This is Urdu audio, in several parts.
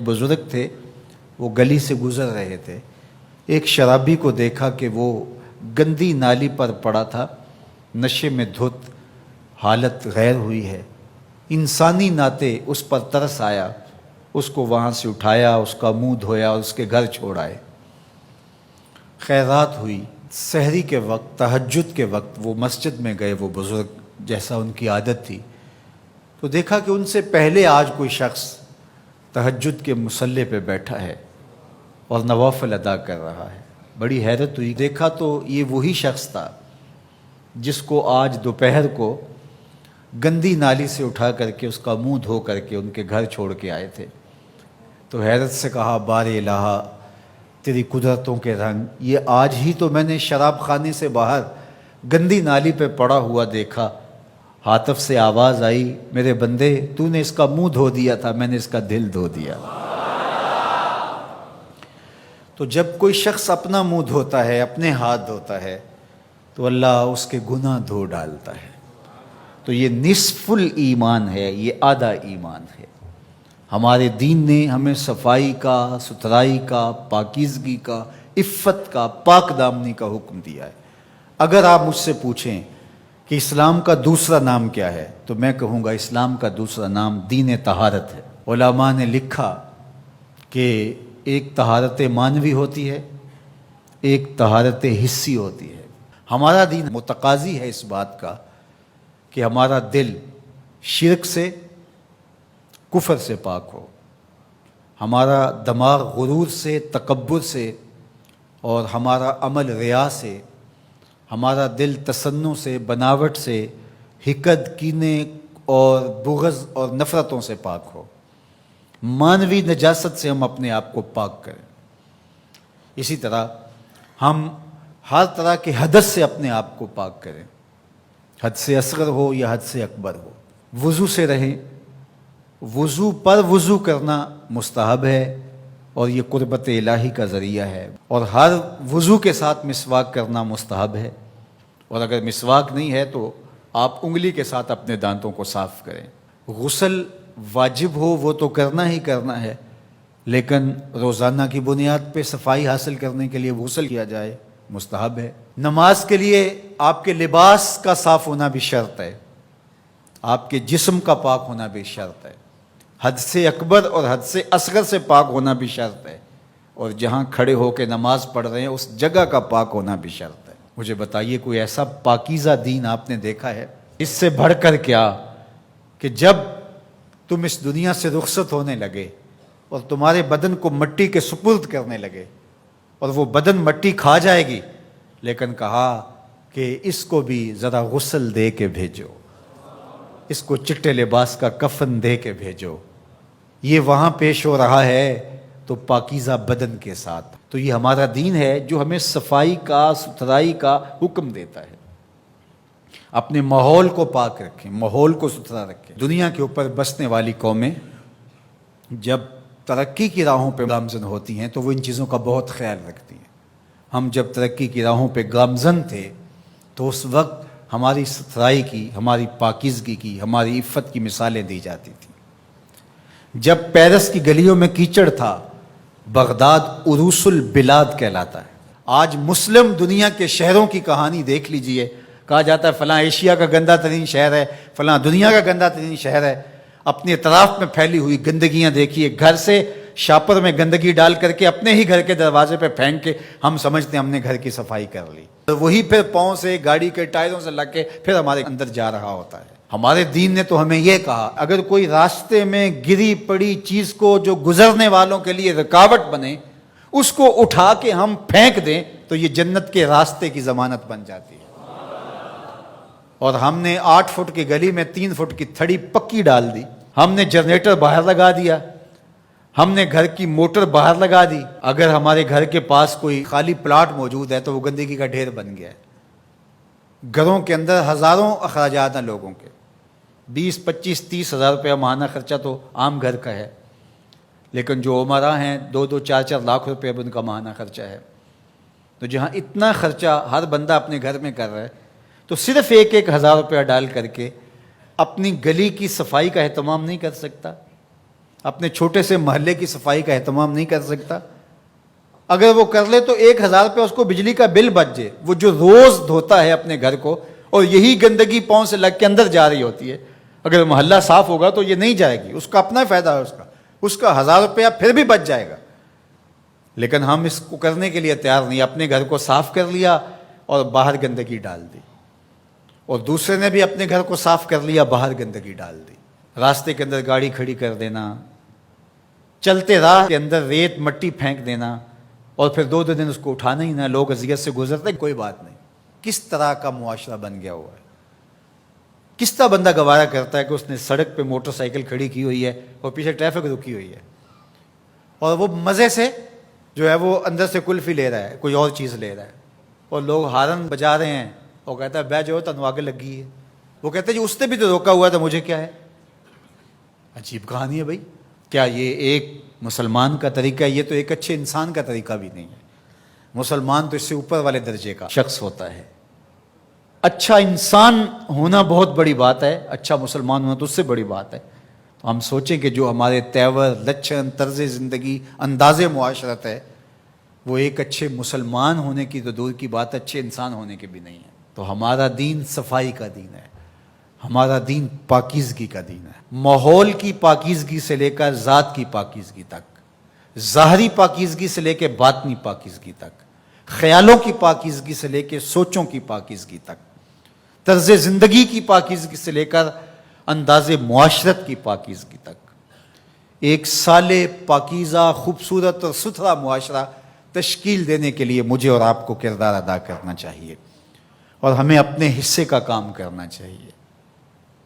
ایک بزرگ تھے، وہ گلی سے گزر رہے تھے، ایک شرابی کو دیکھا کہ وہ گندی نالی پر پڑا تھا، نشے میں دھت، حالت غیر ہوئی ہے۔ انسانی ناطے اس پر ترس آیا، اس کو وہاں سے اٹھایا، اس کا منہ دھویا اور اس کے گھر چھوڑ آئے۔ خیرات ہوئی، سحری کے وقت، تہجد کے وقت وہ مسجد میں گئے، وہ بزرگ جیسا ان کی عادت تھی، تو دیکھا کہ ان سے پہلے آج کوئی شخص تہجد کے مصلی پہ بیٹھا ہے اور نوافل ادا کر رہا ہے۔ بڑی حیرت ہوئی، دیکھا تو یہ وہی شخص تھا جس کو آج دوپہر کو گندی نالی سے اٹھا کر کے اس کا منہ دھو کر کے ان کے گھر چھوڑ کے آئے تھے۔ تو حیرت سے کہا، بار الہ تیری قدرتوں کے رنگ، یہ آج ہی تو میں نے شراب خانے سے باہر گندی نالی پہ پڑا ہوا دیکھا۔ ہاتف سے آواز آئی، میرے بندے تو نے اس کا منہ دھو دیا تھا، میں نے اس کا دل دھو دیا۔ تو جب کوئی شخص اپنا منہ دھوتا ہے، اپنے ہاتھ دھوتا ہے، تو اللہ اس کے گناہ دھو ڈالتا ہے۔ تو یہ نصف الایمان ہے، یہ آدھا ایمان ہے۔ ہمارے دین نے ہمیں صفائی کا، ستھرائی کا، پاکیزگی کا، عفت کا، پاک دامنی کا حکم دیا ہے۔ اگر آپ مجھ سے پوچھیں کہ اسلام کا دوسرا نام کیا ہے، تو میں کہوں گا اسلام کا دوسرا نام دین طہارت ہے۔ علماء نے لکھا کہ ایک طہارت معنوی ہوتی ہے، ایک طہارت حسی ہوتی ہے۔ ہمارا دین متقاضی ہے اس بات کا کہ ہمارا دل شرک سے، کفر سے پاک ہو، ہمارا دماغ غرور سے، تکبر سے، اور ہمارا عمل ریا سے، ہمارا دل تصنع سے، بناوٹ سے، حقد، کینے اور بغض اور نفرتوں سے پاک ہو۔ مانوی نجاست سے ہم اپنے آپ کو پاک کریں۔ اسی طرح ہم ہر طرح کے حدث سے اپنے آپ کو پاک کریں، حد سے اصغر ہو یا حد سے اکبر ہو۔ وضو سے رہیں، وضو پر وضو کرنا مستحب ہے اور یہ قربت الہی کا ذریعہ ہے، اور ہر وضو کے ساتھ مسواک کرنا مستحب ہے، اور اگر مسواک نہیں ہے تو آپ انگلی کے ساتھ اپنے دانتوں کو صاف کریں۔ غسل واجب ہو وہ تو کرنا ہی کرنا ہے، لیکن روزانہ کی بنیاد پہ صفائی حاصل کرنے کے لیے غسل کیا جائے، مستحب ہے۔ نماز کے لیے آپ کے لباس کا صاف ہونا بھی شرط ہے، آپ کے جسم کا پاک ہونا بھی شرط ہے، حد سے اکبر اور حد سے اصغر سے پاک ہونا بھی شرط ہے، اور جہاں کھڑے ہو کے نماز پڑھ رہے ہیں اس جگہ کا پاک ہونا بھی شرط ہے۔ مجھے بتائیے کوئی ایسا پاکیزہ دین آپ نے دیکھا ہے؟ اس سے بڑھ کر کیا کہ جب تم اس دنیا سے رخصت ہونے لگے اور تمہارے بدن کو مٹی کے سپرد کرنے لگے، اور وہ بدن مٹی کھا جائے گی، لیکن کہا کہ اس کو بھی ذرا غسل دے کے بھیجو، اس کو چٹے لباس کا کفن دے کے بھیجو۔ یہ وہاں پیش ہو رہا ہے تو پاکیزہ بدن کے ساتھ۔ تو یہ ہمارا دین ہے جو ہمیں صفائی کا، ستھرائی کا حکم دیتا ہے۔ اپنے ماحول کو پاک رکھیں، ماحول کو ستھرا رکھیں۔ دنیا کے اوپر بسنے والی قومیں جب ترقی کی راہوں پہ گامزن ہوتی ہیں تو وہ ان چیزوں کا بہت خیال رکھتی ہیں۔ ہم جب ترقی کی راہوں پہ گامزن تھے تو اس وقت ہماری ستھرائی کی، ہماری پاکیزگی کی، ہماری عفت کی مثالیں دی جاتی تھیں۔ جب پیرس کی گلیوں میں کیچڑ تھا، بغداد عروس البلاد کہلاتا ہے۔ آج مسلم دنیا کے شہروں کی کہانی دیکھ لیجئے، کہا جاتا ہے فلاں ایشیا کا گندہ ترین شہر ہے، فلاں دنیا کا گندہ ترین شہر ہے۔ اپنے اطراف میں پھیلی ہوئی گندگیاں دیکھیے، گھر سے شاپر میں گندگی ڈال کر کے اپنے ہی گھر کے دروازے پہ پھینک کے ہم سمجھتے ہیں ہم نے گھر کی صفائی کر لی، تو وہی پھر پاؤں سے، گاڑی کے ٹائروں سے لگ کے پھر ہمارے اندر جا رہا ہوتا ہے۔ ہمارے دین نے تو ہمیں یہ کہا، اگر کوئی راستے میں گری پڑی چیز کو جو گزرنے والوں کے لیے رکاوٹ بنے، اس کو اٹھا کے ہم پھینک دیں تو یہ جنت کے راستے کی ضمانت بن جاتی ہے۔ اور ہم نے 8 فٹ کی گلی میں 3 فٹ کی تھڑی پکی ڈال دی، ہم نے جنریٹر باہر لگا دیا، ہم نے گھر کی موٹر باہر لگا دی۔ اگر ہمارے گھر کے پاس کوئی خالی پلاٹ موجود ہے تو وہ گندگی کا ڈھیر بن گیا ہے۔ گھروں کے اندر ہزاروں اخراجات ہیں لوگوں کے، 20، 25، 30 ہزار روپیہ ماہانہ خرچہ تو عام گھر کا ہے، لیکن جو عمرا ہیں 2-2، 4-4 لاکھ روپے اب ان کا ماہانہ خرچہ ہے۔ تو جہاں اتنا خرچہ ہر بندہ اپنے گھر میں کر رہا ہے، تو صرف 1-1 ہزار روپیہ ڈال کر کے اپنی گلی کی صفائی کا اہتمام نہیں کر سکتا؟ اپنے چھوٹے سے محلے کی صفائی کا اہتمام نہیں کر سکتا؟ اگر وہ کر لے تو 1,000 روپے اس کو بجلی کا بل بچ جائے، وہ جو روز دھوتا ہے اپنے گھر کو اور یہی گندگی پاؤں سے لگ کے اندر جا رہی ہوتی ہے، اگر محلہ صاف ہوگا تو یہ نہیں جائے گی، اس کا اپنا فائدہ ہے، اس کا 1,000 روپیہ پھر بھی بچ جائے گا۔ لیکن ہم اس کو کرنے کے لیے تیار نہیں، اپنے گھر کو صاف کر لیا اور باہر گندگی ڈال دی، اور دوسرے نے بھی اپنے گھر کو صاف کر لیا، باہر گندگی ڈال دی، راستے کے اندر گاڑی کھڑی کر دینا، چلتے راہ کے اندر ریت مٹی پھینک دینا، اور پھر 2 دن اس کو اٹھانا ہی نہ، لوگ اذیت سے گزرتے، کوئی بات نہیں۔ کس طرح کا معاشرہ بن گیا ہوا ہے؟ کس طرح بندہ گوارا کرتا ہے کہ اس نے سڑک پہ موٹر سائیکل کھڑی کی ہوئی ہے اور پیچھے ٹریفک رکی ہوئی ہے، اور وہ مزے سے جو ہے وہ اندر سے کلفی لے رہا ہے، کوئی اور چیز لے رہا ہے، اور لوگ ہارن بجا رہے ہیں، وہ کہتا ہے بہ جو تنو آگے لگی ہے، وہ کہتا ہے جی اس نے بھی تو روکا ہوا تھا، مجھے کیا ہے؟ عجیب کہانی ہے بھائی۔ کیا یہ ایک مسلمان کا طریقہ ہے؟ یہ تو ایک اچھے انسان کا طریقہ بھی نہیں ہے۔ مسلمان تو اس سے اوپر والے درجے کا شخص ہوتا ہے۔ اچھا انسان ہونا بہت بڑی بات ہے، اچھا مسلمان ہونا تو اس سے بڑی بات ہے۔ تو ہم سوچیں کہ جو ہمارے تیور، لچھن، طرز زندگی، انداز معاشرت ہے، وہ ایک اچھے مسلمان ہونے کی تو دور کی بات، اچھے انسان ہونے کی بھی نہیں ہے۔ تو ہمارا دین صفائی کا دین ہے، ہمارا دین پاکیزگی کا دین ہے، ماحول کی پاکیزگی سے لے کر ذات کی پاکیزگی تک، ظاہری پاکیزگی سے لے کے باطنی پاکیزگی تک، خیالوں کی پاکیزگی سے لے کے سوچوں کی پاکیزگی تک، طرز زندگی کی پاکیزگی سے لے کر انداز معاشرت کی پاکیزگی تک، ایک صالح، پاکیزہ، خوبصورت اور ستھرا معاشرہ تشکیل دینے کے لیے مجھے اور آپ کو کردار ادا کرنا چاہیے، اور ہمیں اپنے حصے کا کام کرنا چاہیے۔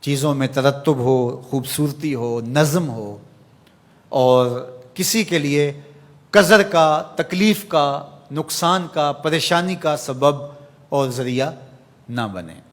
چیزوں میں ترتب ہو، خوبصورتی ہو، نظم ہو، اور کسی کے لیے قذر کا، تکلیف کا، نقصان کا، پریشانی کا سبب اور ذریعہ نہ بنے۔